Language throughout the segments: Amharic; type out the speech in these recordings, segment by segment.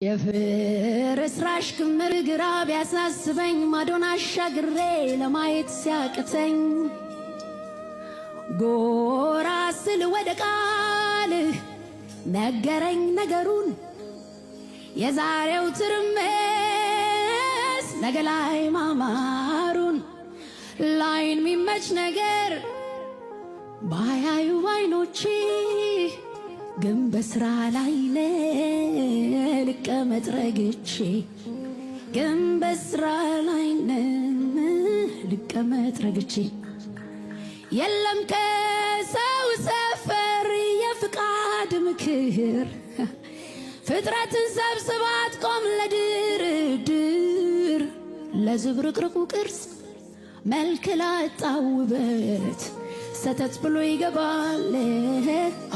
የፍርስራሽ ክምር ግራ ቢያሳስበኝ ማዶን አሻግሬ ለማየት ሲያቅተኝ ጎራ ስል ወደ ቃልህ ነገረኝ ነገሩን የዛሬው ትርምስ ነገ ላይ ማማሩን ላይን ሚመች ነገር ባያዩ አይኖቼ ግን በስራ ላይ ልቀመጥ ረግቼ ግን በስራ ላይ ልቀመጥ ረግቼ የለም ከሰው ሰፈር የፍቃድ ምክር ፍጥረትን ሰብስባት ቆም ለድርድር ለዝብርቅርቁ ቅርጽ መልክ ላጣው ውበት ሰተት ብሎ ይገባል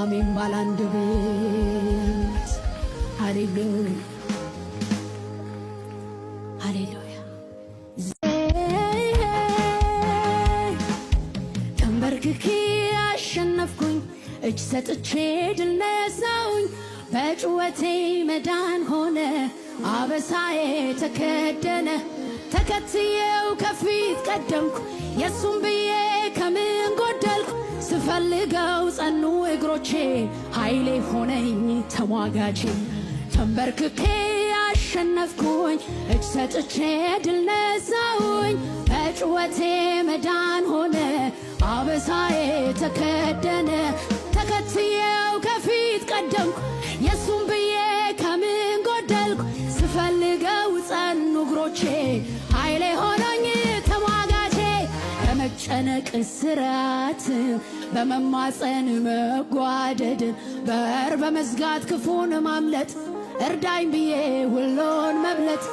አሜን ባላንድ ቤት ሃሌሉያ ሃሌሉያ ተንበርክኬ አሸነፍኩኝ እጅ ሰጥቼ ድል ነሳውኝ በጩኸቴ መዳን ሆነ አበሳዬ ተከደነ ተከትዬው ከፊት ቀደምኩ የሱም ብዬ ከምን ጎደልኩ ስፈልገው ጸኑ እግሮቼ ኃይሌ ሆነኝ ተሟጋቼ ተንበርክኬ አሸነፍኩኝ እጅ ሰጥቼ ድል ነሳውኝ በጩኸቴ መዳን ሆነ አበሳዬ ተከደነ ተከትዬው ከፊት ቀደምኩ የሱም ብዬ ከምን ጎደልኩ ስፈልገው ጸኑ እግሮቼ ኃይሌ ሆነኝ ተሟጋቼ በመጨነቅ ስራት በመማፀን መጓደድ በር በመዝጋት ክፉን ማምለጥ እርዳኝ ብዬ ሁሉን መብለጥ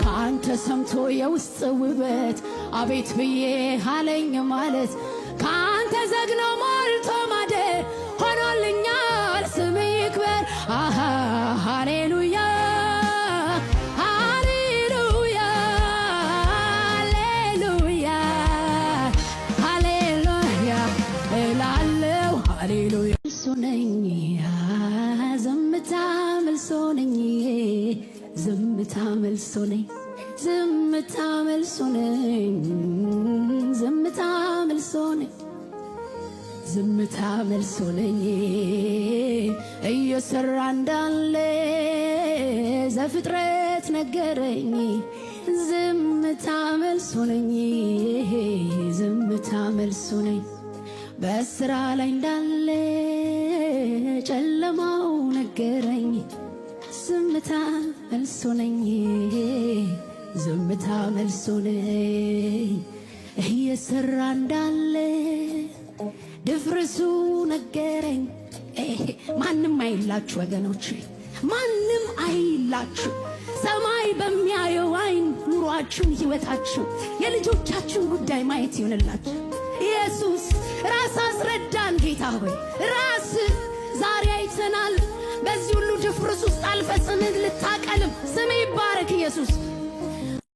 ካንተ ሰምቶ የውስጥ ውበት አቤት ብዬ አለኝ ማለት ካንተ ዘግኖ ሞልቶ ማደር ሆኖልኛል ስም ይክበር ሃሌሉያ ሃሌሉያ ሃሌሉያ ሃሌሉያ እላለሁ ሃሌሉያ መልሶ ነኝ ዝምታ መልሶ ነኝ ዝምታ መልሶ ነኝ ዝምታ መልሶ ነኝ ዝምታ መልሶ ነኝ ዝምታ መልሶ ነኝ እየሰራ እንዳለ ዘፍጥረት ነገረኝ ዝምታ መልሶ ነኝ ዝምታ መልሶ ነኝ በስራ ላይ እንዳለ ጨለማው ነገረኝ ዝምታ መልሶ ነኝ ዝምታ መልሶ ነኝ እየሰራ እንዳለ ድፍርሱ ነገረኝ ማንም አይላችሁ ወገኖች ማንም አይላችሁ ሰማይ በሚያየው አይን ኑሯችሁን ህይወታችሁ የልጆቻችሁን ጉዳይ ማየት ይሆንላችሁ ኢየሱስ ራስ አስረዳን ጌታ ሆይ ራስ ዛሬ አይተናል በዚህ ሁሉ ድፍርስ ውስጥ አልፈጽምህ ልታቀልም ስም ይባረክ ኢየሱስ